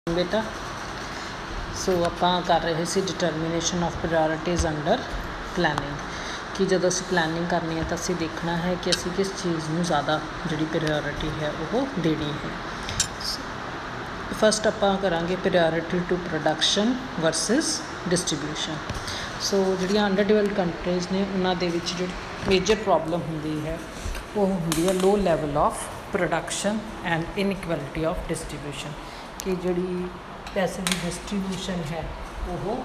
बेटा सो ਆਪਾਂ ਕਰ ਰਹੇ ਸੀ ਡਿਟਰਮੀਨੇਸ਼ਨ ਆਫ ਪ੍ਰਾਇਓਰਿਟੀਜ਼ ਅੰਡਰ ਪਲੈਨਿੰਗ ਕਿ ਜਦੋਂ ਅਸੀਂ ਪਲੈਨਿੰਗ ਕਰਨੀ ਹੈ ਤਾਂ ਅਸੀਂ ਦੇਖਣਾ ਹੈ ਕਿ ਅਸੀਂ ਕਿਸ ਚੀਜ਼ ਨੂੰ ਜ਼ਿਆਦਾ ਜਿਹੜੀ ਪ੍ਰਾਇਓਰਿਟੀ ਹੈ ਉਹ ਦੇਣੀ ਹੈ। ਫਸਟ ਆਪਾਂ ਕਰਾਂਗੇ priority to production versus distribution. So ਜਿਹੜੀਆਂ ਅੰਡਰ ਡਿਵੈਲਪਡ ਕੰਟਰੀਜ਼ ਨੇ ਉਹਨਾਂ ਦੇ ਵਿੱਚ ਜਿਹੜੀ ਮੇਜਰ ਪ੍ਰੋਬਲਮ ਹੁੰਦੀ ਹੈ ਉਹ ਹੁੰਦੀ ਹੈ low level of production and inequality of distribution ਕਿ ਜਿਹੜੀ ਪੈਸੇ ਦੀ ਡਿਸਟ੍ਰੀਬਿਊਸ਼ਨ ਹੈ ਉਹ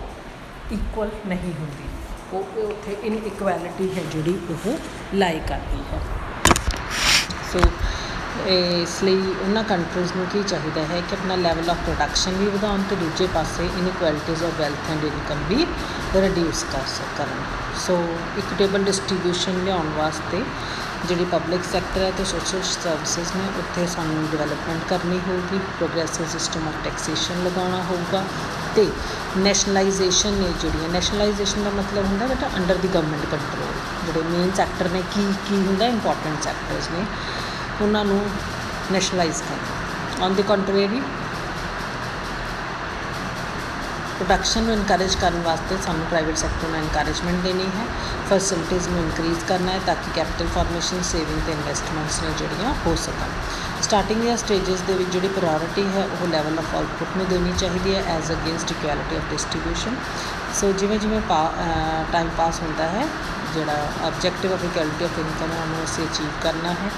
ਇਕੁਅਲ ਨਹੀਂ ਹੁੰਦੀ, ਉਹ ਉੱਥੇ ਇਨਇਕੁਐਲਿਟੀ ਹੈ ਜਿਹੜੀ ਉਹ ਲਾਈ ਕਰਦੀ ਹੈ। ਸੋ ਇਸ ਲਈ ਉਹਨਾਂ ਕੰਟਰੀਜ਼ ਨੂੰ ਕੀ ਚਾਹੀਦਾ ਹੈ ਕਿ ਆਪਣਾ ਲੈਵਲ ਆਫ ਪ੍ਰੋਡਕਸ਼ਨ ਵੀ ਵਧਾਉਣ ਅਤੇ ਦੂਜੇ ਪਾਸੇ inequalities of wealth and income ਵੀ ਰਿਡਿਊਸ ਕਰਨ। ਸੋ ਇਕੁਟੇਬਲ ਡਿਸਟ੍ਰੀਬਿਊਸ਼ਨ ਲਿਆਉਣ ਵਾਸਤੇ ਜਿਹੜੀ ਪਬਲਿਕ ਸੈਕਟਰ ਹੈ ਅਤੇ ਸੋਸ਼ਲ ਸਰਵਿਸਿਜ਼ ਨੇ ਉੱਥੇ ਸਾਨੂੰ ਡਿਵੈਲਪਮੈਂਟ ਕਰਨੀ ਹੋਊਗੀ, ਪ੍ਰੋਗਰੈਸਿਵ ਸਿਸਟਮ ਆਫ ਟੈਕਸੇਸ਼ਨ ਲਗਾਉਣਾ ਹੋਊਗਾ ਅਤੇ ਨੈਸ਼ਨਲਾਈਜੇਸ਼ਨ ਨੇ ਜਿਹੜੀਆਂ ਨੈਸ਼ਨਲਾਈਜੇਸ਼ਨ ਦਾ ਮਤਲਬ ਹੁੰਦਾ ਬੇਟਾ ਅੰਡਰ ਦੀ ਗਵਰਨਮੈਂਟ ਕੰਟਰੋਲ। ਜਿਹੜੇ ਮੇਨ ਸੈਕਟਰ ਨੇ ਕੀ ਹੁੰਦਾ ਇੰਪੋਰਟੈਂਟ ਸੈਕਟਰਸ ਨੇ ਉਹਨਾਂ ਨੂੰ ਨੈਸ਼ਨਲਾਈਜ਼ ਕਰਨਾ। ਔਨ ਦੀ ਕੰਟਰੇਰੀ ਪ੍ਰੋਡਕਸ਼ਨ ਨੂੰ ਇਨਕਰੇਜ ਕਰਨ ਵਾਸਤੇ ਸਾਨੂੰ ਪ੍ਰਾਈਵੇਟ ਸੈਕਟਰ ਨੂੰ ਇਨਕਰੇਜਮੈਂਟ ਦੇਣੀ ਹੈ, ਫੈਸਿਲਿਟੀਜ਼ ਨੂੰ ਇਨਕਰੀਜ਼ ਕਰਨਾ ਹੈ ਤਾਂ ਕਿ ਕੈਪੀਟਲ ਫਾਰਮੇਸ਼ਨ, ਸੇਵਿੰਗ ਅਤੇ ਇਨਵੈਸਟਮੈਂਟਸ ਨੇ ਜਿਹੜੀਆਂ ਹੋ ਸਕਣ। ਸਟਾਰਟਿੰਗ ਜਾਂ ਸਟੇਜਸ ਦੇ ਵਿੱਚ ਜਿਹੜੀ ਪ੍ਰਾਇਓਰਿਟੀ ਹੈ ਉਹ ਲੈਵਲ ਆਫ ਆਊਟਪੁੱਟ ਨੂੰ ਦੇਣੀ ਚਾਹੀਦੀ ਹੈ as against equality of distribution. So ਜਿਵੇਂ ਟਾਈਮ ਪਾਸ ਹੁੰਦਾ ਹੈ ਜਿਹੜਾ objective of equality of income ਹੈ ਉਹਨੂੰ ਅਸੀਂ ਅਚੀਵ ਕਰਨਾ ਹੈ।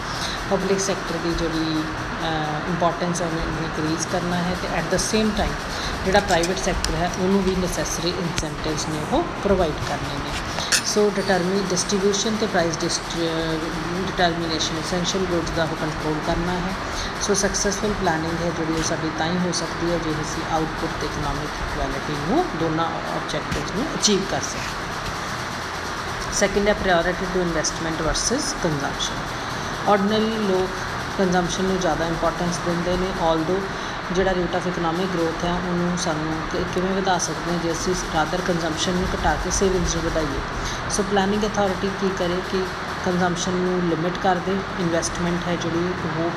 ਪਬਲਿਕ ਸੈਕਟਰ ਦੀ ਜਿਹੜੀ ਇੰਪੋਰਟੈਂਸ ਹੈ ਉਹਨੂੰ ਇਨਕਰੀਜ਼ ਕਰਨਾ ਹੈ ਅਤੇ ਐਟ ਦ ਸੇਮ ਟਾਈਮ ਜਿਹੜਾ ਪ੍ਰਾਈਵੇਟ ਸੈਕਟਰ ਹੈ ਉਹਨੂੰ ਵੀ ਨੈਸੈਸਰੀ ਇਨਸੈਂਟਿਵਸ ਨੇ ਉਹ ਪ੍ਰੋਵਾਈਡ ਕਰਨੇ ਨੇ। ਸੋ ਡਿਸਟ੍ਰੀਬਿਊਸ਼ਨ ਅਤੇ ਪ੍ਰਾਈਸ ਡਿਟਰਮੀਨੇਸ਼ਨ ਐਸੈਂਸ਼ੀਅਲ ਗੁਡਸ ਦਾ ਉਹ ਕੰਟਰੋਲ ਕਰਨਾ ਹੈ। ਸੋ ਸਕਸੈਸਫੁਲ ਪਲੈਨਿੰਗ ਹੈ ਜਿਹੜੀ ਉਹ ਸਾਡੀ ਤਾਂ ਹੀ ਹੋ ਸਕਦੀ ਹੈ ਜੇ ਅਸੀਂ ਆਊਟਪੁੱਟ ਅਤੇ ਇਕਨੋਮਿਕ ਇਕੁਐਲਿਟੀ ਨੂੰ ਦੋਨਾਂ ਆਬਜੈਕਟਿਵਸ ਨੂੰ ਅਚੀਵ ਕਰ ਸਕੀਏ। ਸੈਕਿੰਡ ਹੈ priority to investment versus consumption. Ordinary ਲੋਕ ਕੰਜ਼ੰਪਸ਼ਨ ਨੂੰ ਜ਼ਿਆਦਾ ਇੰਪੋਰਟੈਂਸ ਦਿੰਦੇ ਨੇ, ਆਲਦੋ ਜਿਹੜਾ ਰੇਟ ਆਫ ਇਕਨੋਮਿਕ ਗਰੋਥ ਹੈ ਉਹਨੂੰ ਸਾਨੂੰ ਕਿਵੇਂ ਵਧਾ ਸਕਦੇ ਹਾਂ ਜੇ ਅਸੀਂ ਰਾਦਰ ਕੰਜ਼ੰਪਸ਼ਨ ਨੂੰ ਘਟਾ ਕੇ ਸੇਵਿੰਗਸ ਨੂੰ ਵਧਾਈਏ। ਸੋ ਪਲੈਨਿੰਗ ਅਥਾਰਟੀ ਕੀ ਕਰੇ ਕਿ ਕੰਜ਼ੰਪਸ਼ਨ ਨੂੰ ਲਿਮਿਟ ਕਰ ਦੇ, ਇਨਵੈਸਟਮੈਂਟ ਹੈ ਜਿਹੜੀ ਉਹ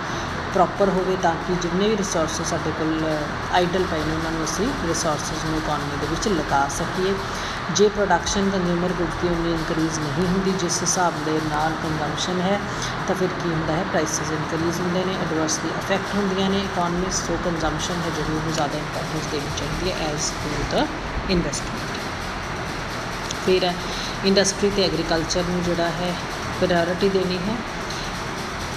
ਪ੍ਰੋਪਰ ਹੋਵੇ ਤਾਂ ਕਿ ਜਿੰਨੇ ਵੀ ਰਿਸੋਰਸਿਸ ਸਾਡੇ ਕੋਲ ਆਈਡਲ ਪਏ ਨੇ ਉਹਨਾਂ ਨੂੰ ਅਸੀਂ ਰਿਸੋਰਸਿਸ ਨੂੰ ਇਕੋਨਮੀ ਦੇ ਵਿੱਚ ਲਗਾ ਸਕੀਏ। ਜੇ ਪ੍ਰੋਡਕਸ਼ਨ ਕੰਜ਼ਿਊਮਰ ਗੁਡਸ ਦੀ ਉਨੀ ਇਨਕਰੀਜ਼ ਨਹੀਂ ਹੁੰਦੀ ਜਿਸ ਹਿਸਾਬ ਦੇ ਨਾਲ ਕੰਜ਼ੰਪਸ਼ਨ ਹੈ ਤਾਂ ਫਿਰ ਕੀ ਹੁੰਦਾ ਹੈ ਪ੍ਰਾਈਸਿਸ ਇਨਕਰੀਜ਼ ਹੁੰਦੇ ਨੇ, ਐਡਵਰਸਲੀ ਅਫੈਕਟ ਹੁੰਦੀਆਂ ਨੇ ਇਕੋਨਮੀ। ਸੋ ਕੰਜ਼ੰਪਸ਼ਨ ਹੈ ਜਿਹੜੀ ਉਹਨੂੰ ਜ਼ਿਆਦਾ ਇੰਪੋਰਟੈਂਸ ਦੇਣੀ ਚਾਹੀਦੀ ਹੈ ਐਜ਼ ਟੂ ਦ ਇਨਵੈਸਟਮੈਂਟ। ਫਿਰ ਹੈ ਇੰਡਸਟਰੀ ਅਤੇ ਐਗਰੀਕਲਚਰ ਨੂੰ ਜਿਹੜਾ ਹੈ ਪ੍ਰਾਇਓਰਿਟੀ ਦੇਣੀ ਹੈ।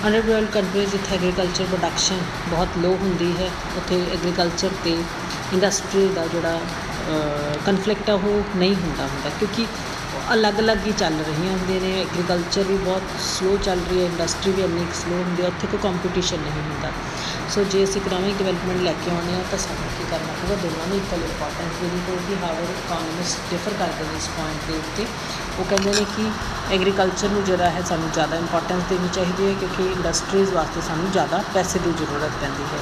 ਅੰਡਰ ਡਿਵੈਲਪਡ ਕੰਟਰੀਜ਼ ਜਿੱਥੇ ਐਗਰੀਕਲਚਰ ਪ੍ਰੋਡਕਸ਼ਨ ਬਹੁਤ ਲੋ ਹੁੰਦੀ ਹੈ ਉੱਥੇ ਐਗਰੀਕਲਚਰ ਅਤੇ ਇੰਡਸਟਰੀ ਦਾ ਜਿਹੜਾ ਕਨਫਲਿਕਟ ਆ ਉਹ ਨਹੀਂ ਹੁੰਦਾ ਕਿਉਂਕਿ ਅਲੱਗ ਅਲੱਗ ਹੀ ਚੱਲ ਰਹੀਆਂ ਹੁੰਦੀਆਂ ਨੇ। ਐਗਰੀਕਲਚਰ ਵੀ ਬਹੁਤ ਸਲੋ ਚੱਲ ਰਹੀ ਹੈ, ਇੰਡਸਟਰੀ ਵੀ ਇੰਨੀ ਸਲੋ ਹੁੰਦੀ ਹੈ, ਉੱਥੇ ਕੋਈ ਕੰਪੀਟੀਸ਼ਨ ਨਹੀਂ ਹੁੰਦਾ। ਸੋ ਜੇ ਅਸੀਂ ਇਕਨੋਮਿਕ ਡਿਵੈਲਪਮੈਂਟ ਲੈ ਕੇ ਆਉਂਦੇ ਹਾਂ ਤਾਂ ਸਾਨੂੰ ਕੀ ਕਰਨਾ ਪਊਗਾ, ਦੋਨਾਂ ਨੂੰ ਇਕੁਅਲ ਇੰਪੋਰਟੈਂਸ ਦੇਣੀ ਪਊਗੀ। ਹਾਵਰ ਇਕੋਨਮਿਸਟ ਡਿਫਰ ਕਰਦੇ ਨੇ ਇਸ ਪੁਆਇੰਟ ਦੇ ਉੱਤੇ। ਉਹ ਕਹਿੰਦੇ ਨੇ ਕਿ ਐਗਰੀਕਲਚਰ ਨੂੰ ਜਿਹੜਾ ਹੈ ਸਾਨੂੰ ਜ਼ਿਆਦਾ ਇੰਪੋਰਟੈਂਸ ਦੇਣੀ ਚਾਹੀਦੀ ਹੈ ਕਿਉਂਕਿ ਇੰਡਸਟਰੀਜ਼ ਵਾਸਤੇ ਸਾਨੂੰ ਜ਼ਿਆਦਾ ਪੈਸੇ ਦੀ ਜ਼ਰੂਰਤ ਪੈਂਦੀ ਹੈ।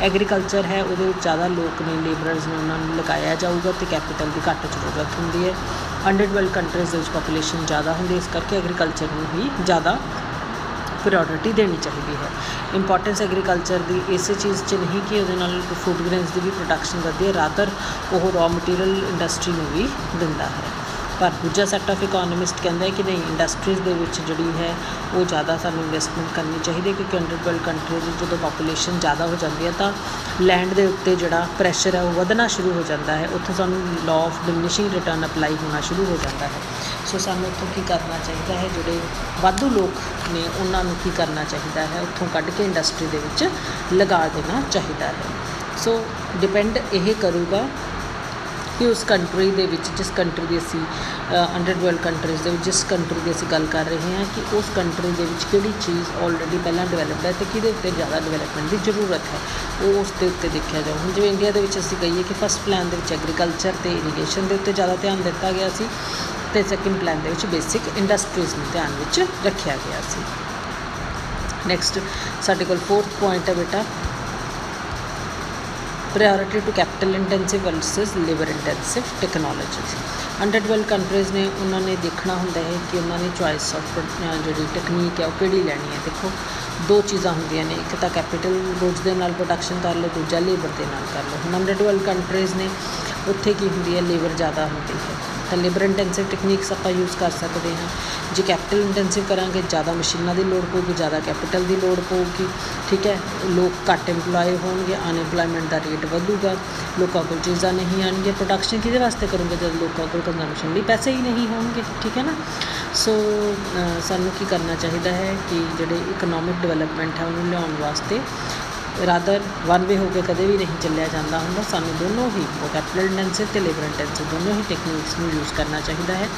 ਐਗਰੀਕਲਚਰ ਹੈ ਉਹਦੇ ਵਿੱਚ ਜ਼ਿਆਦਾ ਲੋਕ ਨੇ, ਲੇਬਰਰਸ ਨੇ, ਉਹਨਾਂ ਨੂੰ ਲਗਾਇਆ ਜਾਊਗਾ ਅਤੇ ਕੈਪੀਟਲ ਦੀ ਘੱਟ ਜ਼ਰੂਰਤ ਹੁੰਦੀ ਹੈ। ਅੰਡਰ ਡਿਵੈਲਪਡ ਕੰਟਰੀਜ਼ ਦੇ ਵਿੱਚ ਪਾਪੂਲੇਸ਼ਨ ਜ਼ਿਆਦਾ ਹੁੰਦੀ ਹੈ, ਇਸ ਕਰਕੇ ਐਗਰੀਕਲਚਰ ਨੂੰ ਹੀ ਜ਼ਿਆਦਾ ਪ੍ਰਾਇਓਰਿਟੀ ਦੇਣੀ ਚਾਹੀਦੀ ਹੈ। ਇੰਪੋਰਟੈਂਸ ਐਗਰੀਕਲਚਰ ਦੀ ਇਸੇ ਚੀਜ਼ 'ਚ ਨਹੀਂ ਕਿ ਉਹਦੇ ਨਾਲ ਫੂਡ ਗ੍ਰੇਨਸ ਦੀ ਵੀ ਪ੍ਰੋਡਕਸ਼ਨ ਵਧਦੀ ਹੈ, ਰਾਦਰ ਉਹ ਰॉ ਮਟੀਰੀਅਲ ਇੰਡਸਟਰੀ ਨੂੰ ਵੀ ਦਿੰਦਾ ਹੈ। ਪਰ ਦੂਜਾ ਸੈਟ ਆਫ ਇਕੋਨਮਿਸਟ ਕਹਿੰਦਾ ਹੈ ਕਿ ਨਹੀਂ, ਇੰਡਸਟਰੀਜ਼ ਦੇ ਵਿੱਚ ਜਿਹੜੀ ਹੈ ਉਹ ਜ਼ਿਆਦਾ ਸਾਨੂੰ ਇਨਵੈਸਟਮੈਂਟ ਕਰਨੀ ਚਾਹੀਦੀ ਹੈ ਕਿਉਂਕਿ ਅੰਡਰ ਡਿਵੈਲਪਡ ਕੰਟਰੀਜ਼ ਵਿੱਚ ਜਦੋਂ ਪਾਪੂਲੇਸ਼ਨ ਜ਼ਿਆਦਾ ਹੋ ਜਾਂਦੀ ਹੈ ਤਾਂ ਲੈਂਡ ਦੇ ਉੱਤੇ ਜਿਹੜਾ ਪ੍ਰੈਸ਼ਰ ਹੈ ਉਹ ਵਧਣਾ ਸ਼ੁਰੂ ਹੋ ਜਾਂਦਾ ਹੈ। ਉੱਥੇ ਸਾਨੂੰ ਲਾਅ ਆਫ ਡਿਮਿਨਿਸ਼ਿੰਗ ਰਿਟਰਨ ਅਪਲਾਈ ਹੋਣਾ ਸ਼ੁਰੂ ਹੋ ਜਾਂਦਾ ਹੈ। ਸੋ ਸਾਨੂੰ ਉੱਥੋਂ ਕੀ ਕਰਨਾ ਚਾਹੀਦਾ ਹੈ, ਜਿਹੜੇ ਵਾਧੂ ਲੋਕ ਨੇ ਉਹਨਾਂ ਨੂੰ ਕੀ ਕਰਨਾ ਚਾਹੀਦਾ ਹੈ, ਉੱਥੋਂ ਕੱਢ ਕੇ ਇੰਡਸਟਰੀ ਦੇ ਵਿੱਚ ਲਗਾ ਦੇਣਾ ਚਾਹੀਦਾ ਹੈ। ਸੋ ਡਿਪੈਂਡ ਇਹ ਕਰੂਗਾ ਕਿ ਉਸ ਕੰਟਰੀ ਦੇ ਵਿੱਚ ਜਿਸ ਕੰਟਰੀ ਦੀ ਅਸੀਂ ਅੰਡਰ ਡਿਵੈਲਪਡ ਕੰਟਰੀਜ਼ ਦੇ ਵਿੱਚ ਜਿਸ ਕੰਟਰੀ ਦੀ ਅਸੀਂ ਗੱਲ ਕਰ ਰਹੇ ਹਾਂ ਕਿ ਉਸ ਕੰਟਰੀ ਦੇ ਵਿੱਚ ਕਿਹੜੀ ਚੀਜ਼ ਆਲਰੇਡੀ ਪਹਿਲਾਂ ਡਿਵੈਲਪਡ ਹੈ ਅਤੇ ਕਿਹਦੇ ਉੱਤੇ ਜ਼ਿਆਦਾ ਡਿਵੈਲਪਮੈਂਟ ਦੀ ਜ਼ਰੂਰਤ ਹੈ ਉਹ ਉਸ ਦੇ ਉੱਤੇ ਦੇਖਿਆ ਜਾਊ। ਹੁਣ ਜਿਵੇਂ ਇੰਡੀਆ ਦੇ ਵਿੱਚ ਅਸੀਂ ਕਹੀਏ ਕਿ ਫਸਟ ਪਲਾਨ ਦੇ ਵਿੱਚ ਐਗਰੀਕਲਚਰ ਅਤੇ ਇਰੀਗੇਸ਼ਨ ਦੇ ਉੱਤੇ ਜ਼ਿਆਦਾ ਧਿਆਨ ਦਿੱਤਾ ਗਿਆ ਸੀ ਅਤੇ ਸੈਕਿੰਡ ਪਲਾਨ ਦੇ ਵਿੱਚ ਬੇਸਿਕ ਇੰਡਸਟਰੀਜ਼ ਨੂੰ ਧਿਆਨ ਵਿੱਚ ਰੱਖਿਆ ਗਿਆ ਸੀ। ਨੈਕਸਟ ਸਾਡੇ ਕੋਲ ਫੋਰਥ ਪੁਆਇੰਟ ਹੈ ਬੇਟਾ priority to capital intensive versus labour intensive technologies. Under developed countries ਨੇ ਉਹਨਾਂ ਨੇ ਦੇਖਣਾ ਹੁੰਦਾ ਹੈ ਕਿ ਉਹਨਾਂ ਨੇ ਚੋਇਸ ਆਫ ਜਿਹੜੀ ਟੈਕਨੀਕ ਹੈ ਉਹ ਕਿਹੜੀ ਲੈਣੀ ਹੈ। ਦੇਖੋ ਦੋ ਚੀਜ਼ਾਂ ਹੁੰਦੀਆਂ ਨੇ, ਇੱਕ ਤਾਂ ਕੈਪੀਟਲ ਗੁੱਡਸ ਦੇ ਨਾਲ ਪ੍ਰੋਡਕਸ਼ਨ ਕਰ ਲਓ, ਦੂਜਾ ਲੇਬਰ ਦੇ ਨਾਲ ਕਰ ਲਓ। ਹੁਣ ਅੰਡਰ ਡਿਵੈਲਪ ਕੰਟਰੀਜ਼ ਨੇ, ਉੱਥੇ ਕੀ ਹੁੰਦੀ ਹੈ, ਲੇਬਰ ਜ਼ਿਆਦਾ ਹੁੰਦੀ ਹੈ, ਤਾਂ ਲੇਬਰ ਇੰਟੈਂਸਿਵ ਟੈਕਨੀਕਸ ਆਪਾਂ ਯੂਜ਼ ਕਰ ਸਕਦੇ ਹਾਂ। ਜੇ ਕੈਪੀਟਲ ਇੰਟੈਂਸਿਵ ਕਰਾਂਗੇ, ਜ਼ਿਆਦਾ ਮਸ਼ੀਨਾਂ ਦੀ ਲੋੜ ਪਊਗੀ, ਜ਼ਿਆਦਾ ਕੈਪੀਟਲ ਦੀ ਲੋੜ ਪਊਗੀ, ਠੀਕ ਹੈ। ਲੋਕ ਘੱਟ ਇੰਪਲੋਏ ਹੋਣਗੇ, ਅਨਇੰਪਲੋਇਮੈਂਟ ਦਾ ਰੇਟ ਵਧੂਗਾ, ਲੋਕਾਂ ਕੋਲ ਚੀਜ਼ਾਂ ਨਹੀਂ ਆਉਣਗੀਆਂ। ਪ੍ਰੋਡਕਸ਼ਨ ਕਿਹਦੇ ਵਾਸਤੇ ਕਰੂੰਗੇ ਜਦ ਲੋਕਾਂ ਕੋਲ ਕੰਜ਼ੰਪਸ਼ਨ ਲਈ ਪੈਸੇ ਹੀ ਨਹੀਂ ਹੋਣਗੇ, ਠੀਕ ਹੈ ਨਾ। ਸੋ ਸਾਨੂੰ ਕੀ ਕਰਨਾ ਚਾਹੀਦਾ ਹੈ ਕਿ ਜਿਹੜੇ ਇਕਨੋਮਿਕ ਡਿਵੈਲਪਮੈਂਟ ਹੈ ਉਹਨੂੰ ਲਿਆਉਣ ਵਾਸਤੇ ਰਾਦਰ ਵਨ ਵੇ ਹੋ ਕੇ ਕਦੇ ਵੀ ਨਹੀਂ ਚੱਲਿਆ ਜਾਂਦਾ ਹੁੰਦਾ। ਸਾਨੂੰ ਦੋਨੋਂ ਹੀ ਕੈਪੀਟਲ ਇੰਟੈਂਸਿਵ ਅਤੇ ਲੇਬਰ ਇੰਟੈਂਸਿਵ ਦੋਨੋਂ ਹੀ ਟੈਕਨੀਕਸ ਨੂੰ ਯੂਜ਼ ਕਰਨਾ ਚਾਹੀਦਾ ਹੈ।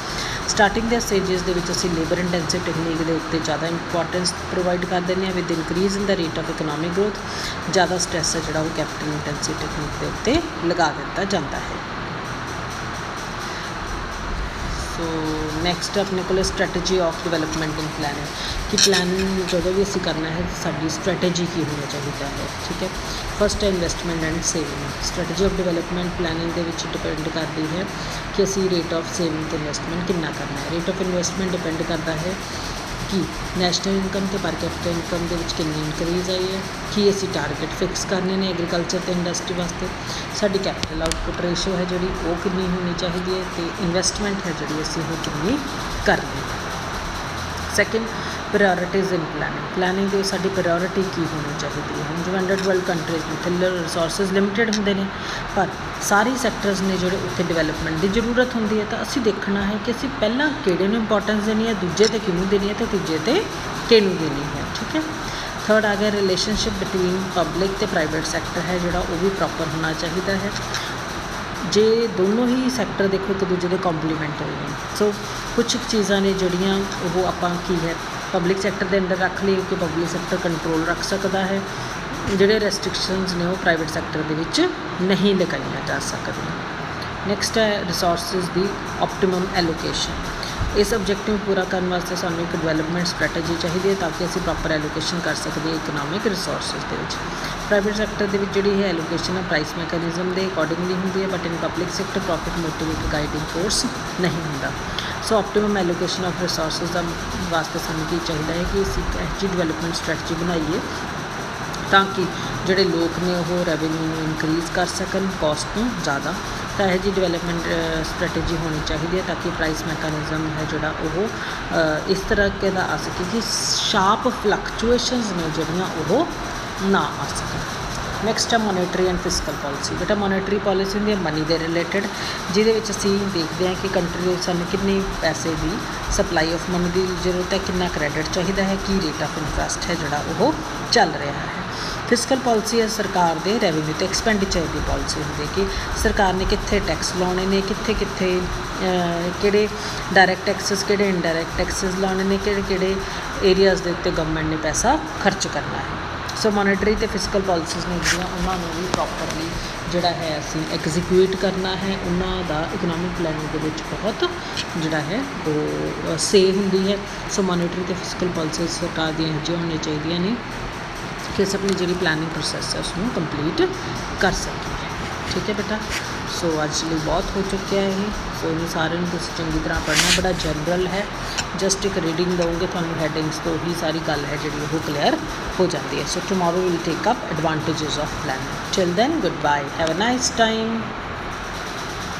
ਸਟਾਰਟਿੰਗ ਦੇ ਸਟੇਜਸ ਦੇ ਵਿੱਚ ਅਸੀਂ ਲੇਬਰ ਇੰਟੈਂਸਿਵ ਟੈਕਨੀਕ ਦੇ ਉੱਤੇ ਜ਼ਿਆਦਾ ਇੰਪੋਰਟੈਂਸ ਪ੍ਰੋਵਾਈਡ ਕਰ ਦਿੰਦੇ ਹਾਂ। With increase in the rate of economic growth ਜ਼ਿਆਦਾ ਸਟ੍ਰੈਸ ਹੈ ਜਿਹੜਾ ਉਹ ਕੈਪੀਟਲ ਇੰਟੈਂਸਿਵ ਟੈਕਨੀਕ ਦੇ ਉੱਤੇ ਲਗਾ ਦਿੱਤਾ ਜਾਂਦਾ ਹੈ। ਸੋ ਨੈਕਸਟ ਆਪਣੇ ਕੋਲ strategy of development in planning, ਕਿ ਪਲੈਨਿੰਗ ਜਦੋਂ ਵੀ ਅਸੀਂ ਕਰਨਾ ਹੈ ਸਾਡੀ ਸਟ੍ਰੈਟਜੀ ਕੀ ਹੋਣਾ ਚਾਹੀਦਾ ਹੈ, ਠੀਕ ਹੈ। ਫਸਟ ਹੈ investment and saving. Strategy of development planning ਦੇ ਵਿੱਚ ਡਿਪੈਂਡ ਕਰਦੀ ਹੈ ਕਿ ਅਸੀਂ ਰੇਟ ਆਫ ਸੇਵਿੰਗ ਅਤੇ ਇਨਵੈਸਟਮੈਂਟ ਕਿੰਨਾ ਕਰਨਾ ਹੈ। ਰੇਟ ਆਫ ਇਨਵੈਸਟਮੈਂਟ ਡਿਪੈਂਡ ਕਰਦਾ ਹੈ ਕਿ ਨੈਸ਼ਨਲ ਇਨਕਮ ਅਤੇ ਪਰ ਕੈਪੀਟਲ ਇਨਕਮ ਦੇ ਵਿੱਚ ਕਿੰਨੀ ਇਨਕਰੀਜ਼ ਆਈ ਹੈ, ਕੀ ਅਸੀਂ ਟਾਰਗੇਟ ਫਿਕਸ ਕਰਨੇ ਨੇ ਐਗਰੀਕਲਚਰ ਅਤੇ ਇੰਡਸਟਰੀ ਵਾਸਤੇ, ਸਾਡੀ ਕੈਪੀਟਲ ਆਊਟਪੁੱਟ ਰੇਸ਼ੋ ਹੈ ਜਿਹੜੀ ਉਹ ਕਿੰਨੀ ਹੋਣੀ ਚਾਹੀਦੀ ਹੈ, ਅਤੇ ਇਨਵੈਸਟਮੈਂਟ ਹੈ ਜਿਹੜੀ ਅਸੀਂ ਉਹ ਕਿੰਨੀ ਕਰਨੀ ਹੈ। ਸੈਕਿੰਡ, ਪ੍ਰਾਇਓਰਿਟੀਜ਼ ਇਨ ਪਲੈਨਿੰਗ। ਪਲੈਨਿੰਗ ਦੇ ਸਾਡੀ ਪ੍ਰਾਇਓਰਿਟੀ ਕੀ ਹੋਣੀ ਚਾਹੀਦੀ ਹੈ। ਹੁਣ ਜਿਵੇਂ ਅੰਡਰ ਡਿਵੈਲਪ ਕੰਟਰੀਜ਼ ਨੇ, ਉੱਥੇ ਰਿਸੋਰਸਿਸ ਲਿਮਿਟਿਡ ਹੁੰਦੇ ਨੇ, ਪਰ ਸਾਰੇ ਸੈਕਟਰਸ ਨੇ ਜਿਹੜੇ ਉੱਥੇ ਡਿਵੈਲਪਮੈਂਟ ਦੀ ਜ਼ਰੂਰਤ ਹੁੰਦੀ ਹੈ, ਤਾਂ ਅਸੀਂ ਦੇਖਣਾ ਹੈ ਕਿ ਅਸੀਂ ਪਹਿਲਾਂ ਕਿਹੜੇ ਨੂੰ ਇੰਪੋਰਟੈਂਸ ਦੇਣੀ ਹੈ, ਦੂਜੇ 'ਤੇ ਕਿਹਨੂੰ ਦੇਣੀ ਹੈ, ਅਤੇ ਤੀਜੇ 'ਤੇ ਕਿਹਨੂੰ ਦੇਣੀ ਹੈ, ਠੀਕ ਹੈ। ਥਰਡ ਆ ਗਿਆ ਰਿਲੇਸ਼ਨਸ਼ਿਪ ਬਿਟਵੀਨ ਪਬਲਿਕ ਅਤੇ ਪ੍ਰਾਈਵੇਟ ਸੈਕਟਰ ਹੈ ਜਿਹੜਾ ਉਹ ਵੀ ਪ੍ਰੋਪਰ ਹੋਣਾ ਚਾਹੀਦਾ ਹੈ। ਜੇ ਦੋਨੋਂ ਹੀ ਸੈਕਟਰ ਦੇਖੋ ਇੱਕ ਦੂਜੇ ਦੇ ਕੰਪਲੀਮੈਂਟਰੀ ਨੇ, ਸੋ ਕੁਛ ਚੀਜ਼ਾਂ ਨੇ ਜਿਹੜੀਆਂ ਉਹ ਆਪਾਂ ਕੀ ਹੈ ਪਬਲਿਕ ਸੈਕਟਰ ਦੇ ਅੰਡਰ ਰੱਖ ਲਈ ਕਿ ਪਬਲਿਕ ਸੈਕਟਰ ਕੰਟਰੋਲ ਰੱਖ ਸਕਦਾ ਹੈ, ਜਿਹੜੇ ਰੈਸਟ੍ਰਿਕਸ਼ਨਸ ਨੇ ਉਹ ਪ੍ਰਾਈਵੇਟ ਸੈਕਟਰ ਦੇ ਵਿੱਚ ਨਹੀਂ ਲਗਾਈਆਂ ਜਾ ਸਕਦੀਆਂ। ਨੈਕਸਟ ਹੈ ਰਿਸੋਰਸਿਸ ਦੀ ਆਪਟੀਮਮ ਐਲੋਕੇਸ਼ਨ। ਇਸ ਆਬਜੈਕਟਿਵ ਨੂੰ ਪੂਰਾ ਕਰਨ ਵਾਸਤੇ ਸਾਨੂੰ ਇੱਕ ਡਿਵੈਲਪਮੈਂਟ ਸਟ੍ਰੈਟਜੀ ਚਾਹੀਦੀ ਹੈ ਤਾਂ ਕਿ ਅਸੀਂ ਪ੍ਰੋਪਰ ਐਲੋਕੇਸ਼ਨ ਕਰ ਸਕੀਏ ਇਕਨੋਮਿਕ ਰਿਸੋਰਸਿਸ ਦੇ ਵਿੱਚ। ਪ੍ਰਾਈਵੇਟ ਸੈਕਟਰ ਦੇ ਵਿੱਚ ਜਿਹੜੀ ਹੈ ਐਲੋਕੇਸ਼ਨ ਹੈ ਪ੍ਰਾਈਸ ਮੈਕੈਨਿਜ਼ਮ ਦੇ ਅਕੋਰਡਿੰਗਲੀ ਹੁੰਦੀ ਹੈ, but in public sector profit motive ਇੱਕ ਗਾਈਡਿੰਗ ਫੋਰਸ ਨਹੀਂ ਹੁੰਦਾ। ਸੋ ਆਪਟੀਮਮ ਐਲੋਕੇਸ਼ਨ ਆਫ ਰਿਸੋਰਸਿਸ ਦਾ ਵਾਸਤੇ ਸਾਨੂੰ ਕੀ ਚਾਹੀਦਾ ਹੈ ਕਿ ਅਸੀਂ ਇੱਕ ਇਹੋ ਜਿਹੀ ਡਿਵੈਲਪਮੈਂਟ ਸਟ੍ਰੈਟਜੀ ਬਣਾਈਏ ਤਾਂ ਕਿ ਜਿਹੜੇ ਲੋਕ ਨੇ ਉਹ ਰੈਵਨਿਊ ਨੂੰ ਇਨਕਰੀਜ਼ ਕਰ ਸਕਣ ਕੋਸਟ ਤੋਂ ਜ਼ਿਆਦਾ। ਤਾਂ ਇਹੋ ਜਿਹੀ ਡਿਵੈਲਪਮੈਂਟ ਸਟ੍ਰੈਟਜੀ ਹੋਣੀ ਚਾਹੀਦੀ ਹੈ ਤਾਂ ਕਿ ਪ੍ਰਾਈਸ ਮੈਕੈਨਿਜ਼ਮ ਹੈ ਜਿਹੜਾ ਉਹ ਇਸ ਤਰੀਕੇ ਦਾ ਆ ਸਕੇ ਕਿ ਸ਼ਾਰਪ ਫਲਕਚੁਏਸ਼ਨਸ ਨੇ ਜਿਹੜੀਆਂ ਉਹ ਨਾ ਆ ਸਕਣ। ਨੈਕਸਟ ਹੈ ਮੋਨੇਟਰੀ ਐਂਡ ਫਿਸਕਲ ਪਾਲਿਸੀ। ਬੇਟਾ ਮੋਨੇਟਰੀ ਪਾਲਿਸੀ ਹੁੰਦੀ ਹੈ ਮਨੀ ਦੇ ਰਿਲੇਟਡ, ਜਿਹਦੇ ਵਿੱਚ ਅਸੀਂ ਦੇਖਦੇ ਹਾਂ ਕਿ ਕੰਟਰੀ ਦੇ ਸਾਨੂੰ ਕਿੰਨੇ ਪੈਸੇ ਦੀ ਸਪਲਾਈ ਆਫ ਮਨੀ ਦੀ ਜ਼ਰੂਰਤ ਹੈ, ਕਿੰਨਾ ਕ੍ਰੈਡਿਟ ਚਾਹੀਦਾ ਹੈ, ਕੀ ਰੇਟ ਆਫ ਇੰਟਰਸਟ ਹੈ ਜਿਹੜਾ ਉਹ ਚੱਲ ਰਿਹਾ ਹੈ। ਫਿਸਕਲ ਪਾਲਿਸੀ ਹੈ ਸਰਕਾਰ ਦੇ ਰੈਵਨਿਊ ਅਤੇ ਐਕਸਪੈਂਡੀਚਰ ਦੀ ਪਾਲਿਸੀ ਹੁੰਦੀ ਹੈ ਕਿ ਸਰਕਾਰ ਨੇ ਕਿੱਥੇ ਟੈਕਸ ਲਾਉਣੇ ਨੇ, ਕਿੱਥੇ ਕਿਹੜੇ ਡਾਇਰੈਕਟ ਟੈਕਸਿਸ, ਕਿਹੜੇ ਇਨਡਾਇਰੈਕਟ ਟੈਕਸਿਸ ਲਾਉਣੇ ਨੇ, ਕਿਹੜੇ ਏਰੀਆਜ਼ ਦੇ ਉੱਤੇ ਗਵਰਨਮੈਂਟ ਨੇ ਪੈਸਾ ਖਰਚ ਕਰਨਾ ਹੈ। ਸੋ ਮੋਨੇਟਰੀ ਅਤੇ ਫਿਸਕਲ ਪਾਲਿਸੀਜ਼ ਨੇ ਜਿਹੜੀਆਂ ਉਹਨਾਂ ਨੂੰ ਵੀ ਪ੍ਰੋਪਰਲੀ ਜਿਹੜਾ ਹੈ ਅਸੀਂ ਐਗਜ਼ੀਕਿਊਟ ਕਰਨਾ ਹੈ। ਉਹਨਾਂ ਦਾ ਇਕਨੋਮਿਕ ਪਲੈਨਿੰਗ ਦੇ ਵਿੱਚ ਬਹੁਤ ਜਿਹੜਾ ਹੈ ਉਹ ਸੇ ਹੁੰਦੀ ਹੈ। ਸੋ ਮੋਨੇਟਰੀ ਅਤੇ ਫਿਸਕਲ ਪਾਲਿਸੀਜ਼ ਸਰਕਾਰ ਦੀਆਂ ਇਹੋ ਜਿਹੀਆਂ ਹੋਣੀਆਂ ਚਾਹੀਦੀਆਂ ਨੇ ਕਿ ਅਸੀਂ ਆਪਣੀ ਜਿਹੜੀ ਪਲੈਨਿੰਗ ਪ੍ਰੋਸੈਸ ਹੈ ਉਸਨੂੰ ਕੰਪਲੀਟ ਕਰ ਸਕੀਏ, ਠੀਕ ਹੈ ਬੇਟਾ। ਸੋ ਅੱਜ ਲਈ ਬਹੁਤ ਹੋ ਚੁੱਕਿਆ ਇਹ। ਸੋ ਇਹਨੂੰ ਸਾਰਿਆਂ ਨੂੰ ਤੁਸੀਂ ਚੰਗੀ ਤਰ੍ਹਾਂ ਪੜ੍ਹਨਾ, ਬੜਾ ਜਨਰਲ ਹੈ, ਜਸਟ ਇੱਕ ਰੀਡਿੰਗ ਦਊਂਗੇ ਤੁਹਾਨੂੰ ਹੈਡਿੰਗਸ ਤੋਂ ਹੀ ਸਾਰੀ ਗੱਲ ਹੈ ਜਿਹੜੀ ਉਹ ਕਲੀਅਰ ਹੋ ਜਾਂਦੀ ਹੈ। So tomorrow will take up advantages of planning. Till then good bye, have a nice time.